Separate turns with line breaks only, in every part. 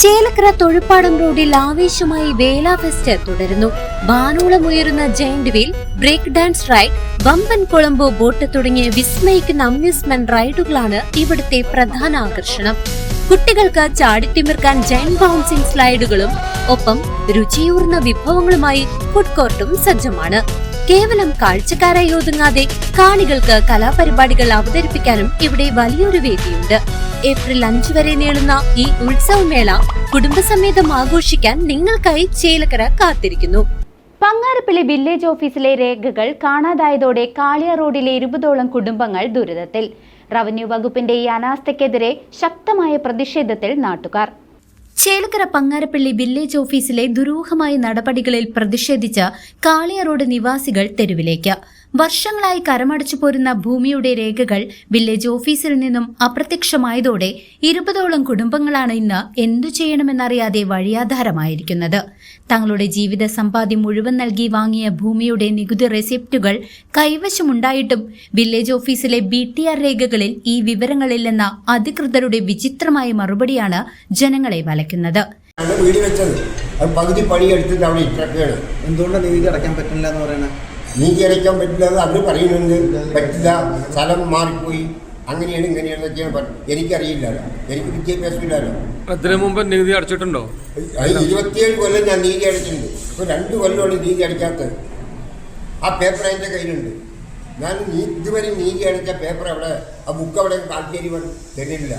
ചേലക്കര തൊഴുപ്പാടം റോഡിൽ ആവേശമായി വേല ഫെസ്റ്റ് തുടരുന്നു. വാനോളമുയരുന്ന giant wheel, break dance ride, വമ്പൻ കൊളംബോ ബോട്ട് തുടങ്ങിയ വിസ്മയിക്കുന്ന അമ്യൂസ്മെന്റ് റൈഡുകളാണ് ഇവിടുത്തെ പ്രധാന ആകർഷണം. കുട്ടികൾക്ക് ചാടിത്തിമിർക്കാൻ ജയന്റ് ബൗൺസിംഗ് സ്ലൈഡുകളും ഒപ്പം രുചിയൂർന്ന വിഭവങ്ങളുമായി ഫുഡ് കോർട്ടും സജ്ജമാണ്. കേവലം കാഴ്ചക്കാരായി ഒതുങ്ങാതെ കാണികൾക്ക് കലാപരിപാടികൾ അവതരിപ്പിക്കാനും ഇവിടെ വലിയൊരു വേദിയുണ്ട്. ഏപ്രിൽ 5 വരെ നീളുന്ന ഈ ഉത്സവമേള കുടുംബസമേതം ആഘോഷിക്കാൻ നിങ്ങൾക്കായി ചേലക്കര കാത്തിരിക്കുന്നു.
പങ്ങാരപ്പള്ളി വില്ലേജ് ഓഫീസിലെ രേഖകൾ കാണാതായതോടെ കാളിയ റോഡിലെ 20ഓളം കുടുംബങ്ങൾ ദുരിതത്തിൽ. റവന്യൂ വകുപ്പിന്റെ ഈ അനാസ്ഥയ്ക്കെതിരെ ശക്തമായ പ്രതിഷേധത്തിൽ നാട്ടുകാർ.
ചേലക്കര പങ്ങാരപ്പള്ളി വില്ലേജ് ഓഫീസിലെ ദുരൂഹമായ നടപടികളിൽ പ്രതിഷേധിച്ച് കാളിയ റോഡ് നിവാസികൾ തെരുവിലേക്ക്. വർഷങ്ങളായി കരമടച്ചു പോരുന്ന ഭൂമിയുടെ രേഖകൾ വില്ലേജ് ഓഫീസിൽ നിന്നും അപ്രത്യക്ഷമായതോടെ 20ഓളം കുടുംബങ്ങളാണ് ഇന്ന് എന്തു ചെയ്യണമെന്നറിയാതെ വഴിയാധാരമായിരിക്കുന്നത്. തങ്ങളുടെ ജീവിത സമ്പാദ്യം മുഴുവൻ നൽകി വാങ്ങിയ ഭൂമിയുടെ നികുതി റെസിപ്റ്റുകൾ കൈവശമുണ്ടായിട്ടും വില്ലേജ് ഓഫീസിലെ BTR രേഖകളിൽ ഈ വിവരങ്ങളില്ലെന്ന അധികൃതരുടെ വിചിത്രമായ മറുപടിയാണ് ജനങ്ങളെ വലയ്ക്കുന്നത്.
എന്തുകൊണ്ടാണ് നീതി അടയ്ക്കാൻ പറ്റില്ല എന്ന് പറയുന്നത്?
നീതി അടയ്ക്കാൻ പറ്റില്ല എന്ന് അവർ പറയുന്നുണ്ട്. പറ്റില്ല, സ്ഥലം മാറിപ്പോയി, അങ്ങനെയാണ് ഇങ്ങനെയാണെന്നൊക്കെയാണ്. എനിക്കറിയില്ല, എനിക്ക് വിദ്യാഭ്യാസമില്ലല്ലോ.
അതിനു മുമ്പ് നികുതി അടച്ചിട്ടുണ്ടോ?
27 കൊല്ലം ഞാൻ നീതി അടച്ചിട്ടുണ്ട്. ഇപ്പോൾ 2 കൊല്ലമാണ് നീതി അടയ്ക്കാത്തത്. ആ പേപ്പർ എൻ്റെ കയ്യിലുണ്ട്. ഞാൻ ഇതുവരെ നീതി അടച്ച പേപ്പർ അവിടെ, ആ ബുക്ക് അവിടെ കാട്ടിയേരി തരുന്നില്ല.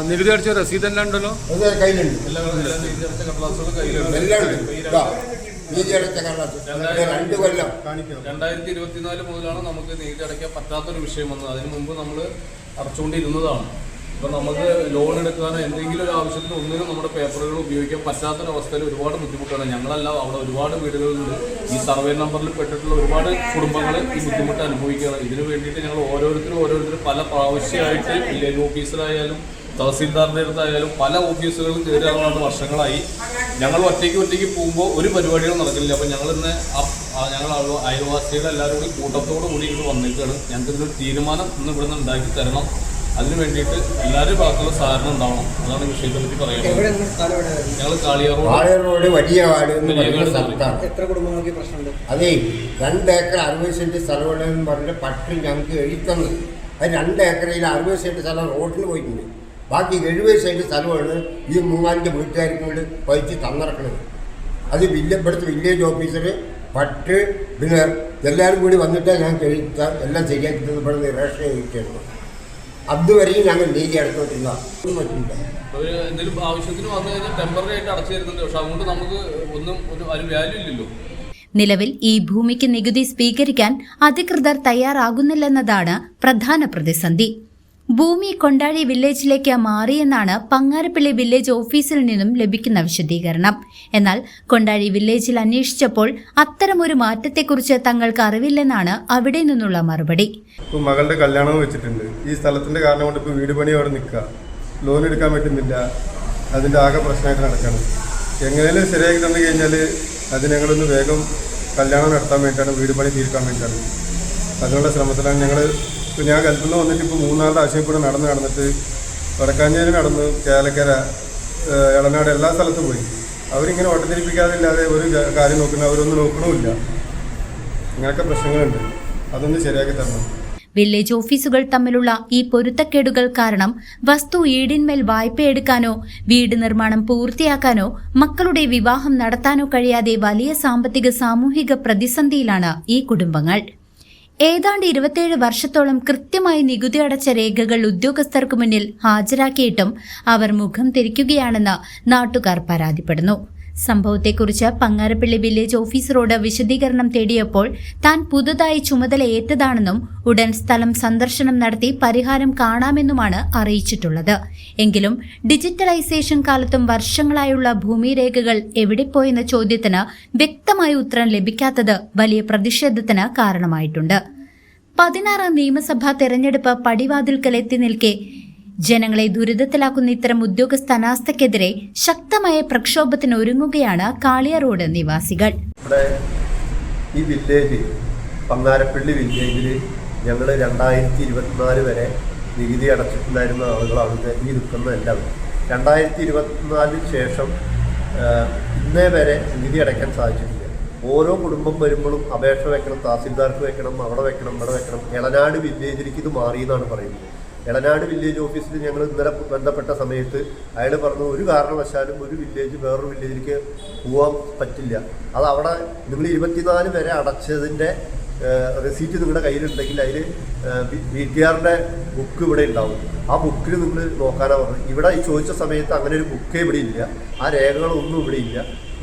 നികുതി അടച്ച രസീത് എല്ലാം ഉണ്ടല്ലോ,
അത് കയ്യിലുണ്ട്. എല്ലാം ഉണ്ട്. നീതി അടച്ച കടലാസ് 2 കൊല്ലം
2024 മുതലാണ് നമുക്ക് നീതി അടയ്ക്കാൻ പറ്റാത്തൊരു വിഷയം വന്നത്. അതിന് മുമ്പ് നമ്മൾ അടച്ചുകൊണ്ടിരുന്നതാണ്. ഇപ്പം നമുക്ക് ലോൺ എടുക്കാനോ എന്തെങ്കിലും ഒരു ആവശ്യത്തിന് ഒന്നിനും നമ്മുടെ പേപ്പറുകൾ ഉപയോഗിക്കാൻ പറ്റാത്തൊരവസ്ഥയിൽ ഒരുപാട് ബുദ്ധിമുട്ടാണ്. ഞങ്ങളല്ല, അവിടെ ഒരുപാട് വീടുകളുണ്ട്. ഈ സർവേ നമ്പറിൽ പെട്ടിട്ടുള്ള ഒരുപാട് കുടുംബങ്ങൾ ഈ ബുദ്ധിമുട്ട് അനുഭവിക്കുകയാണ്. ഇതിനു വേണ്ടിയിട്ട് ഞങ്ങൾ ഓരോരുത്തരും പല പ്രാവശ്യമായിട്ട് വില്ലേജ് ഓഫീസറായാലും തഹസീൽദാറിൻ്റെ അടുത്തായാലും പല ഓഫീസുകളും കയറിയാളുണ്ട്. വർഷങ്ങളായി ഞങ്ങൾ ഒറ്റയ്ക്ക് പോകുമ്പോൾ ഒരു പരിപാടികളും നടക്കില്ല. അപ്പം ഞങ്ങളിന്ന് ഞങ്ങൾ അയൽവാസികളുടെ എല്ലാവരും കൂടി കൂട്ടത്തോടു കൂടി ഇവിടെ വന്നിട്ടാണ്. ഞങ്ങൾക്ക് ഇതിനൊരു തീരുമാനം ഇന്ന് ഇവിടെ നിന്ന് ഉണ്ടാക്കി തരണം. അതിന് വേണ്ടിയിട്ട് എല്ലാവരും ഭാഗത്തുള്ള സഹകരണം ഉണ്ടാവണം. അതാണ് വിഷയത്തെ പറ്റി പറയുന്നത്. ഞങ്ങൾ കാളിയ
റോഡ് വലിയ സ്ഥലത്താണ്.
എത്ര കുടുംബങ്ങൾക്ക് പ്രശ്നമുണ്ട്?
അതെ, 2 ഏക്കർ 60 സെന്റ് സ്ഥലമുള്ളതെന്ന് പറഞ്ഞിട്ട് പട്ടി ഞങ്ങൾക്ക് എഴുതുന്നത്. അത് 2 ഏക്കറിൽ 60 സെന്റ് സ്ഥലം റോഡിന് പോയിട്ടുണ്ട്. ബാക്കി 70 സെന്റ് സ്ഥലമാണ് ഈ 3-4 വീട്ടുകാർക്ക് കൊണ്ട് പതിച്ച് തന്നിറക്കുന്നത്. അത് ഇവിടുത്തെ വില്ലേജ് ഓഫീസർ പട്ട് പിന്നെ എല്ലാവരും കൂടി വന്നിട്ടാണ് ഞങ്ങൾക്ക് എല്ലാം ശരിയാക്കി തന്നപ്പെടുന്നത്. റേഷൻ കഴിക്കുന്നു. അതുവരെയും ഞങ്ങൾ നീതി അടച്ചോട്ടില്ല.
എന്തെങ്കിലും ആവശ്യത്തിന് വന്നു കഴിഞ്ഞാൽ ടെമ്പററി ആയിട്ട് അടച്ചു തരുന്നുണ്ട്. പക്ഷെ അതുകൊണ്ട് നമുക്ക് ഒന്നും ഒരു വാല്യൂ ഇല്ലല്ലോ.
നിലവിൽ ഈ ഭൂമിക്ക് നികുതി സ്വീകരിക്കാൻ അധികൃതർ തയ്യാറാകുന്നില്ലെന്നതാണ് പ്രധാന പ്രതിസന്ധി. ഭൂമി കൊണ്ടാഴി വില്ലേജിലേക്ക് മാറിയെന്നാണ് പങ്ങാരപ്പള്ളി വില്ലേജ് ഓഫീസിൽ നിന്നും ലഭിക്കുന്ന വിശദീകരണം. എന്നാൽ കൊണ്ടാഴി വില്ലേജിൽ അന്വേഷിച്ചപ്പോൾ അത്തരമൊരു മാറ്റത്തെക്കുറിച്ച് തങ്ങൾക്ക് അറിവില്ലെന്നാണ് അവിടെ നിന്നുള്ള മറുപടി.
ഇപ്പോൾ മകളുടെ കല്യാണവും വെച്ചിട്ടുണ്ട്. ഈ സ്ഥലത്തിന്റെ കാരണം കൊണ്ട് ഇപ്പോൾ വീട് പണി അവിടെ നിൽക്കുക, ലോൺ എടുക്കാൻ പറ്റുന്നില്ല. അതിൻ്റെ ആകെ പ്രശ്നമായിട്ട് നടക്കണം. എങ്ങനെയും ശരിയാക്കി തന്നു കഴിഞ്ഞാൽ അത് ഞങ്ങളൊന്ന് വേഗം കല്യാണം നടത്താൻ വേണ്ടിയിട്ടാണ്, വീട് പണി തീർക്കാൻ വേണ്ടിയിട്ടാണ്. അതിനുള്ള ശ്രമത്തിലാണ് ഞങ്ങൾ. ഇപ്പോൾ ഞാൻ കൽപ്പന വന്നിട്ട് ഇപ്പോൾ 3-4 ആഴ്ചയിൽ കൂടെ നടന്നിട്ട് വടക്കാഞ്ചേരി നടന്നു, ചേലക്കര, എളനാട് എല്ലാ സ്ഥലത്തും പോയി. അവരിങ്ങനെ ഒട്ടത്തിരിപ്പിക്കാതില്ലാതെ ഒരു കാര്യം അവരൊന്നും നോക്കണമില്ല. ഇങ്ങനെയൊക്കെ പ്രശ്നങ്ങളുണ്ട്. അതൊന്ന് ശരിയാക്കി തരണം.
വില്ലേജ് ഓഫീസുകൾ തമ്മിലുള്ള ഈ പൊരുത്തക്കേടുകൾ കാരണം വസ്തു ഈടിന്മേൽ വായ്പയെടുക്കാനോ വീട് നിർമ്മാണം പൂർത്തിയാക്കാനോ മക്കളുടെ വിവാഹം നടത്താനോ കഴിയാതെ വലിയ സാമ്പത്തിക സാമൂഹിക പ്രതിസന്ധിയിലാണ് ഈ കുടുംബങ്ങൾ. ഏതാണ്ട് 27 വർഷത്തോളം കൃത്യമായി നികുതി അടച്ച രേഖകൾ ഉദ്യോഗസ്ഥർക്ക് മുന്നിൽ ഹാജരാക്കിയിട്ടും അവർ മുഖം തിരിക്കുകയാണെന്ന് നാട്ടുകാർ പരാതിപ്പെടുന്നു. സംഭവത്തെക്കുറിച്ച് പങ്ങാരപ്പള്ളി വില്ലേജ് ഓഫീസറോട് വിശദീകരണം തേടിയപ്പോൾ താൻ പുതുതായി ചുമതലയേറ്റതാണെന്നും ഉടൻ സ്ഥലം സന്ദർശനം നടത്തി പരിഹാരം കാണാമെന്നുമാണ് അറിയിച്ചിട്ടുള്ളത്. എങ്കിലും ഡിജിറ്റലൈസേഷൻ കാലത്തും വർഷങ്ങളായുള്ള ഭൂമിരേഖകൾ എവിടെപ്പോയെന്ന ചോദ്യത്തിന് വ്യക്തമായ ഉത്തരം ലഭിക്കാത്തത് വലിയ പ്രതിഷേധത്തിന് കാരണമായിട്ടുണ്ട്. 16ാം നിയമസഭാ തെരഞ്ഞെടുപ്പ് പടിവാതിൽക്കലെത്തി നിൽക്കെ ജനങ്ങളെ ദുരിതത്തിലാക്കുന്ന ഇത്തരം ഉദ്യോഗസ്ഥ അനാസ്ഥയ്ക്കെതിരെ ശക്തമായ പ്രക്ഷോഭത്തിന് ഒരുങ്ങുകയാണ് കാളിയ റോഡ് നിവാസികൾ.
ഈ വില്ലേജ് പങ്ങാരപ്പള്ളി വില്ലേജിൽ ഞങ്ങൾ 2024 വരെ നികുതി അടച്ചിട്ടുണ്ടായിരുന്ന ആളുകളാണ് ഈ നിൽക്കുന്ന എല്ലാവരും. 2024 ശേഷം ഇന്നേ വരെ നികുതി അടയ്ക്കാൻ സാധിച്ചിട്ടില്ല. ഓരോ കുടുംബം വരുമ്പോഴും അപേക്ഷ വെക്കണം, തഹസിൽദാർക്ക് വെക്കണം, അവിടെ വെക്കണം, ഇവിടെ വെക്കണം. എളനാട് വില്ലേജിലേക്ക് ഇത് മാറിയെന്നാണ് പറയുന്നത്. എളനാട് വില്ലേജ് ഓഫീസിൽ ഞങ്ങൾ ഇന്നലെ ബന്ധപ്പെട്ട സമയത്ത് അയാൾ പറഞ്ഞു ഒരു കാരണവശാലും ഒരു വില്ലേജ് വേറൊരു വില്ലേജിലേക്ക് പോകാൻ പറ്റില്ല. അത് അവിടെ നിങ്ങൾ 24 വരെ അടച്ചതിൻ്റെ റെസീറ്റ് നിങ്ങളുടെ കയ്യിലുണ്ടെങ്കിൽ അതിൽ BTRന്റെ ബുക്ക് ഇവിടെ ഉണ്ടാവും. ആ ബുക്കിൽ നിങ്ങൾ നോക്കാനാണ് പറഞ്ഞത്. ഇവിടെ ഈ ചോദിച്ച സമയത്ത് അങ്ങനെ ഒരു ബുക്കേ ഇവിടെ ഇല്ല, ആ രേഖകളൊന്നും ഇവിടെ ഇല്ല.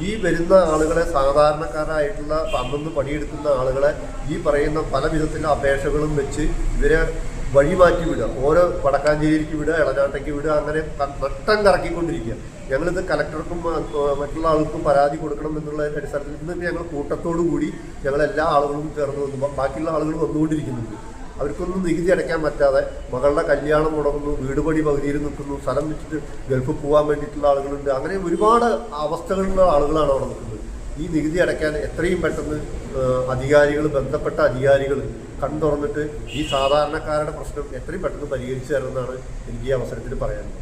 ഈ വരുന്ന ആളുകളെ, സാധാരണക്കാരായിട്ടുള്ള അന്നൊന്ന് പണിയെടുക്കുന്ന ആളുകളെ ഈ പറയുന്ന പല വിധത്തിലുള്ള അപേക്ഷകളും വെച്ച് ഇവരെ വഴിമാറ്റി വിടുക. ഓരോ വടക്കാഞ്ചേരിക്ക് വിടുക, എളനാട്ടേക്ക് വിടുക, അങ്ങനെ നട്ടം കറക്കിക്കൊണ്ടിരിക്കുക. ഞങ്ങളിത് കലക്ടർക്കും മറ്റുള്ള ആൾക്കും പരാതി കൊടുക്കണം എന്നുള്ളതിൻ്റെ അടിസ്ഥാനത്തിൽ ഇന്ന് ഞങ്ങൾ കൂട്ടത്തോടു കൂടി ഞങ്ങളെല്ലാ ആളുകളും ചേർന്ന് വന്നു. ബാക്കിയുള്ള ആളുകൾ വന്നുകൊണ്ടിരിക്കുന്നുണ്ട്. അവർക്കൊന്നും നികുതി അടയ്ക്കാൻ പറ്റാതെ മകളുടെ കല്യാണം മുടങ്ങുന്നു, വീട് പണി പകുതിയിൽ നിൽക്കുന്നു, സ്ഥലം വെച്ചിട്ട് ഗൾഫിൽ പോകാൻ വേണ്ടിയിട്ടുള്ള ആളുകളുണ്ട്. അങ്ങനെ ഒരുപാട് അവസ്ഥകളുള്ള ആളുകളാണ് അവിടെ നിൽക്കുന്നത്. ഈ നികുതി അടയ്ക്കാൻ എത്രയും പെട്ടെന്ന് ബന്ധപ്പെട്ട അധികാരികൾ കണ്ടുറന്നിട്ട് ഈ സാധാരണക്കാരുടെ പ്രശ്നം എത്രയും പെട്ടെന്ന് പരിഹരിച്ചു തരുമെന്നാണ് എനിക്ക് ഈ അവസരത്തിൽ പറയാനുള്ളത്.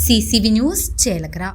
CCV news Chelakkara.